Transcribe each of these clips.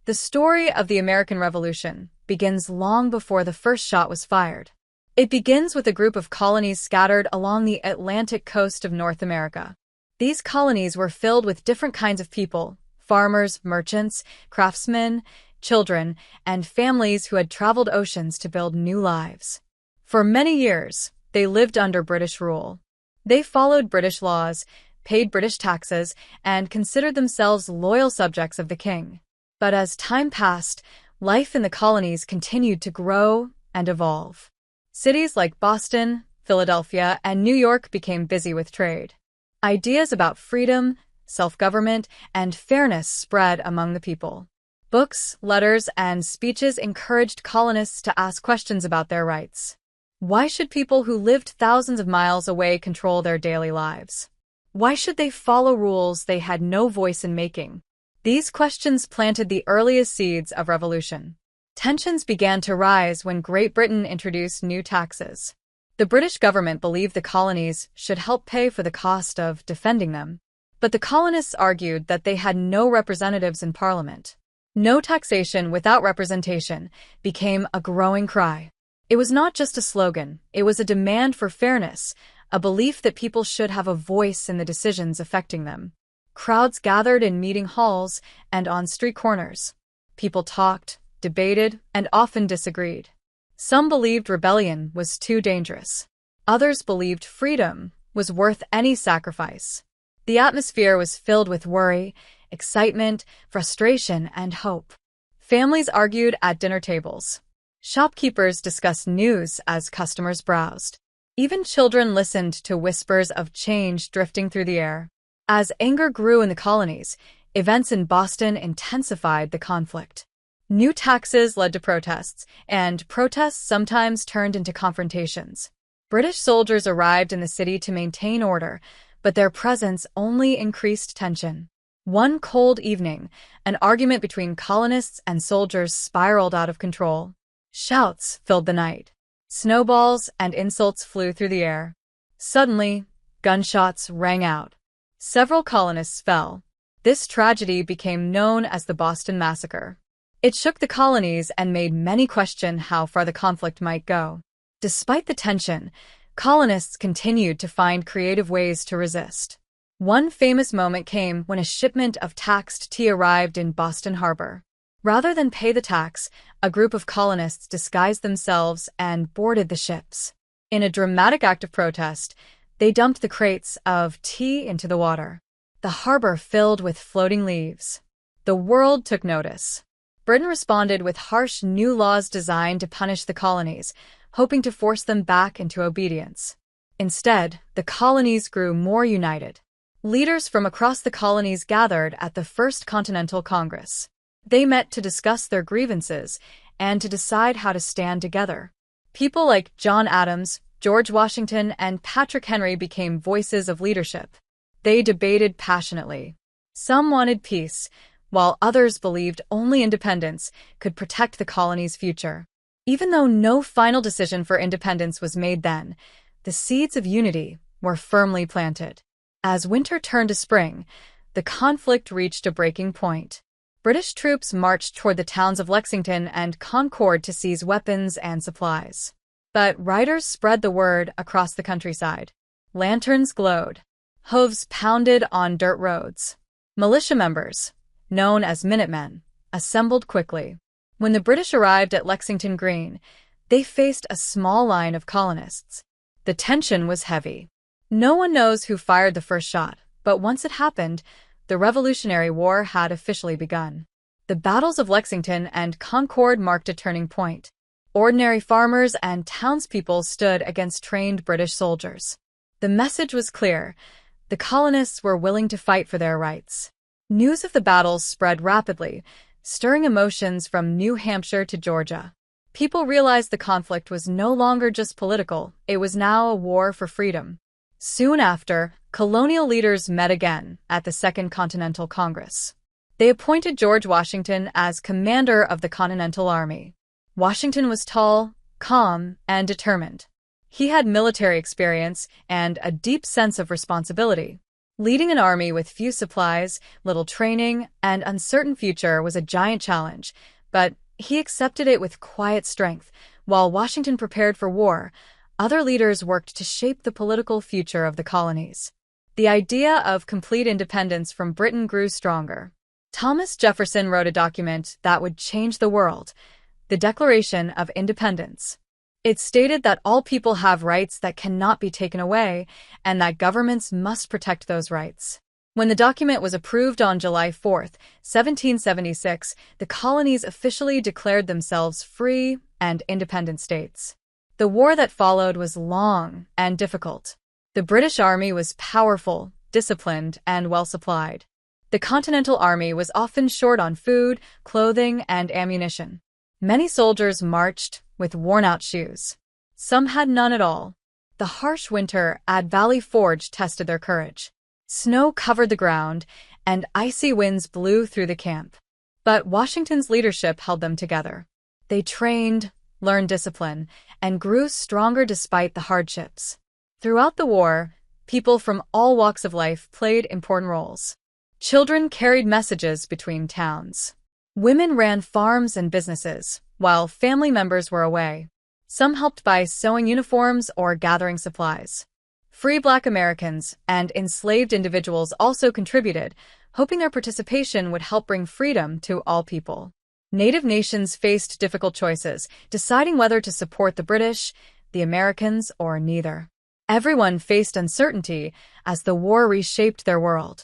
The story of the American Revolution begins long before the first shot was fired. It begins with a group of colonies scattered along the Atlantic coast of North America. These colonies were filled with different kinds of people: farmers, merchants, craftsmen, children, and families who had traveled oceans to build new lives. For many years, they lived under British rule. They followed British laws, paid British taxes, and considered themselves loyal subjects of the king. But as time passed, life in the colonies continued to grow and evolve. Cities like Boston, Philadelphia, and New York became busy with trade. Ideas about freedom, self-government, and fairness spread among the people. Books, letters, and speeches encouraged colonists to ask questions about their rights. Why should people who lived thousands of miles away control their daily lives? Why should they follow rules they had no voice in making? These questions planted the earliest seeds of revolution. Tensions began to rise when Great Britain introduced new taxes. The British government believed the colonies should help pay for the cost of defending them. But the colonists argued that they had no representatives in Parliament. No taxation without representation became a growing cry. It was not just a slogan, it was a demand for fairness, a belief that people should have a voice in the decisions affecting them. Crowds gathered in meeting halls and on street corners. People talked, debated, and often disagreed. Some believed rebellion was too dangerous. Others believed freedom was worth any sacrifice. The atmosphere was filled with worry, excitement, frustration, and hope. Families argued at dinner tables. Shopkeepers discussed news as customers browsed. Even children listened to whispers of change drifting through the air. As anger grew in the colonies, events in Boston intensified the conflict. New taxes led to protests, and protests sometimes turned into confrontations. British soldiers arrived in the city to maintain order, but their presence only increased tension. One cold evening, an argument between colonists and soldiers spiraled out of control. Shouts filled the night. Snowballs and insults flew through the air. Suddenly, gunshots rang out. Several colonists fell. This tragedy became known as the Boston Massacre. It shook the colonies and made many question how far the conflict might go. Despite the tension, colonists continued to find creative ways to resist. One famous moment came when a shipment of taxed tea arrived in Boston Harbor. Rather than pay the tax, a group of colonists disguised themselves and boarded the ships. In a dramatic act of protest, they dumped the crates of tea into the water. The harbor filled with floating leaves. The world took notice. Britain responded with harsh new laws designed to punish the colonies, hoping to force them back into obedience. Instead, the colonies grew more united. Leaders from across the colonies gathered at the First Continental Congress. They met to discuss their grievances and to decide how to stand together. People like John Adams, George Washington, and Patrick Henry became voices of leadership. They debated passionately. Some wanted peace, while others believed only independence could protect the colony's future. Even though no final decision for independence was made then, the seeds of unity were firmly planted. As winter turned to spring, the conflict reached a breaking point. British troops marched toward the towns of Lexington and Concord to seize weapons and supplies. But riders spread the word across the countryside. Lanterns glowed. Hooves pounded on dirt roads. Militia members, known as Minutemen, assembled quickly. When the British arrived at Lexington Green, they faced a small line of colonists. The tension was heavy. No one knows who fired the first shot, but once it happened, the Revolutionary War had officially begun. The battles of Lexington and Concord marked a turning point. Ordinary farmers and townspeople stood against trained British soldiers. The message was clear. The colonists were willing to fight for their rights. News of the battles spread rapidly, stirring emotions from New Hampshire to Georgia. People realized the conflict was no longer just political, it was now a war for freedom. Soon after, colonial leaders met again at the Second Continental Congress. They appointed George Washington as commander of the Continental Army. Washington was tall, calm, and determined. He had military experience and a deep sense of responsibility. Leading an army with few supplies, little training, and uncertain future was a giant challenge, but he accepted it with quiet strength. While Washington prepared for war, other leaders worked to shape the political future of the colonies. The idea of complete independence from Britain grew stronger. Thomas Jefferson wrote a document that would change the world, the Declaration of Independence. It stated that all people have rights that cannot be taken away, and that governments must protect those rights. When the document was approved on July 4, 1776, the colonies officially declared themselves free and independent states. The war that followed was long and difficult. The British Army was powerful, disciplined, and well-supplied. The Continental Army was often short on food, clothing, and ammunition. Many soldiers marched with worn-out shoes. Some had none at all. The harsh winter at Valley Forge tested their courage. Snow covered the ground, and icy winds blew through the camp. But Washington's leadership held them together. They trained, learned discipline, and grew stronger despite the hardships. Throughout the war, people from all walks of life played important roles. Children carried messages between towns. Women ran farms and businesses, while family members were away. Some helped by sewing uniforms or gathering supplies. Free Black Americans and enslaved individuals also contributed, hoping their participation would help bring freedom to all people. Native nations faced difficult choices, deciding whether to support the British, the Americans, or neither. Everyone faced uncertainty as the war reshaped their world.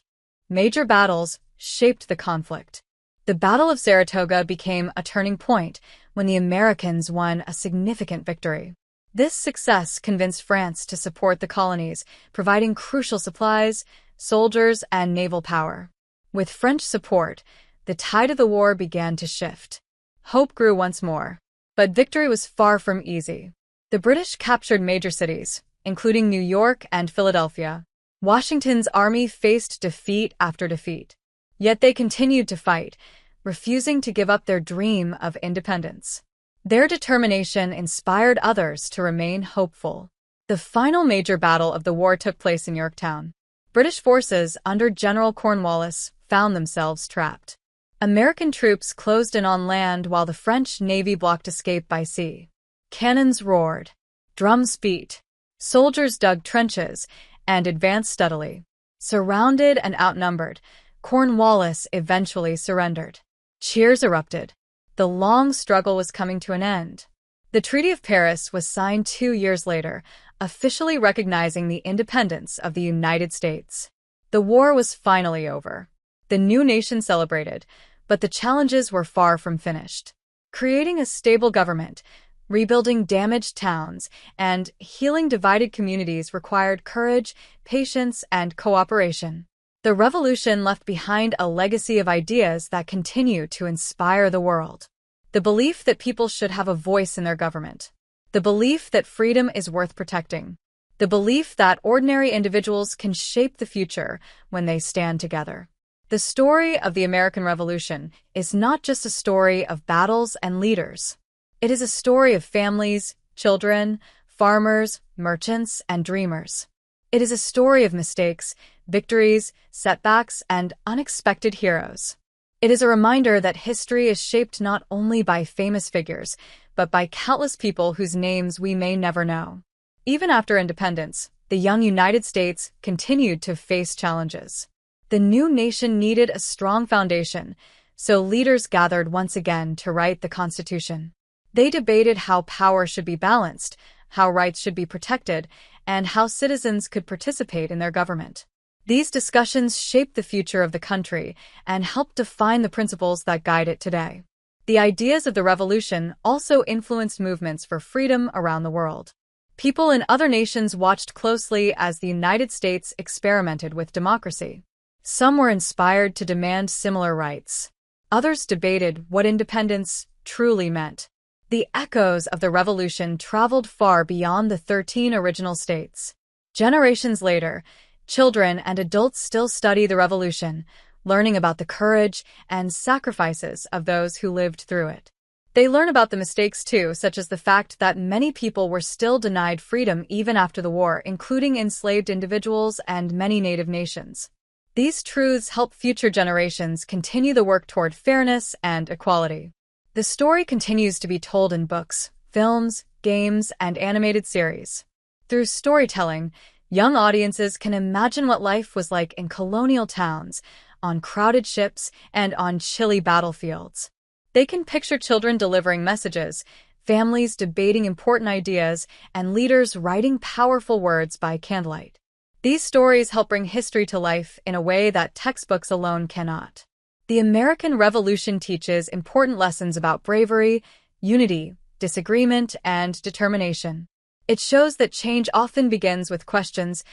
Major battles shaped the conflict. The Battle of Saratoga became a turning point when the Americans won a significant victory. This success convinced France to support the colonies, providing crucial supplies, soldiers, and naval power. With French support, the tide of the war began to shift. Hope grew once more. But victory was far from easy. The British captured major cities, including New York and Philadelphia. Washington's army faced defeat after defeat. Yet they continued to fight, refusing to give up their dream of independence. Their determination inspired others to remain hopeful. The final major battle of the war took place in Yorktown. British forces under General Cornwallis found themselves trapped. American troops closed in on land while the French Navy blocked escape by sea. Cannons roared. Drums beat. Soldiers dug trenches and advanced steadily. Surrounded and outnumbered, Cornwallis eventually surrendered. Cheers erupted. The long struggle was coming to an end. The Treaty of Paris was signed 2 years later, officially recognizing the independence of the United States. The war was finally over. The new nation celebrated, but the challenges were far from finished. Creating a stable government, rebuilding damaged towns, and healing divided communities required courage, patience, and cooperation. The revolution left behind a legacy of ideas that continue to inspire the world. The belief that people should have a voice in their government. The belief that freedom is worth protecting. The belief that ordinary individuals can shape the future when they stand together. The story of the American Revolution is not just a story of battles and leaders. It is a story of families, children, farmers, merchants, and dreamers. It is a story of mistakes, victories, setbacks, and unexpected heroes. It is a reminder that history is shaped not only by famous figures, but by countless people whose names we may never know. Even after independence, the young United States continued to face challenges. The new nation needed a strong foundation, so leaders gathered once again to write the Constitution. They debated how power should be balanced, how rights should be protected, and how citizens could participate in their government. These discussions shaped the future of the country and helped define the principles that guide it today. The ideas of the revolution also influenced movements for freedom around the world. People in other nations watched closely as the United States experimented with democracy. Some were inspired to demand similar rights. Others debated what independence truly meant. The echoes of the revolution traveled far beyond the 13 original states. Generations later, children and adults still study the revolution, learning about the courage and sacrifices of those who lived through it. They learn about the mistakes too, such as the fact that many people were still denied freedom even after the war, including enslaved individuals and many native nations. These truths help future generations continue the work toward fairness and equality. The story continues to be told in books, films, games, and animated series. Through storytelling, young audiences can imagine what life was like in colonial towns, on crowded ships, and on chilly battlefields. They can picture children delivering messages, families debating important ideas, and leaders writing powerful words by candlelight. These stories help bring history to life in a way that textbooks alone cannot. The American Revolution teaches important lessons about bravery, unity, disagreement, and determination. It shows that change often begins with questions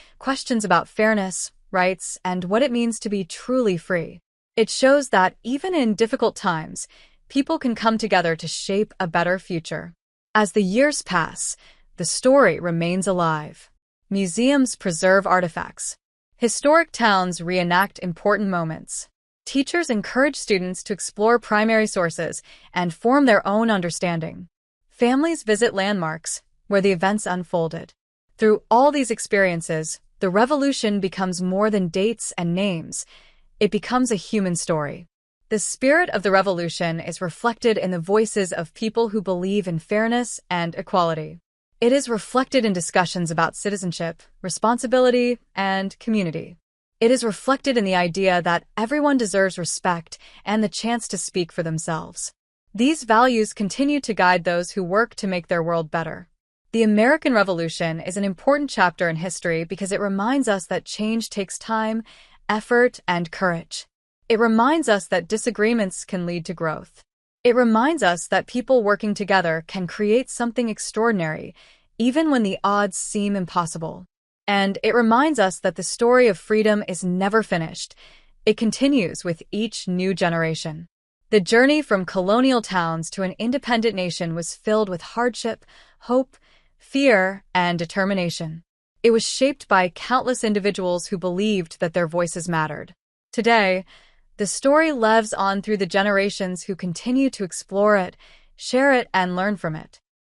about fairness, rights, and what it means to be truly free. It shows that even in difficult times, people can come together to shape a better future. As the years pass, the story remains alive. Museums preserve artifacts. Historic towns reenact important moments. Teachers encourage students to explore primary sources and form their own understanding. Families visit landmarks where the events unfolded. Through all these experiences, the revolution becomes more than dates and names. It becomes a human story. The spirit of the revolution is reflected in the voices of people who believe in fairness and equality. It is reflected in discussions about citizenship, responsibility, and community. It is reflected in the idea that everyone deserves respect and the chance to speak for themselves. These values continue to guide those who work to make their world better. The American Revolution is an important chapter in history because it reminds us that change takes time, effort, and courage. It reminds us that disagreements can lead to growth. It reminds us that people working together can create something extraordinary, even when the odds seem impossible. And it reminds us that the story of freedom is never finished. It continues with each new generation. The journey from colonial towns to an independent nation was filled with hardship, hope, fear, and determination. It was shaped by countless individuals who believed that their voices mattered. Today, the story lives on through the generations who continue to explore it, share it, and learn from it.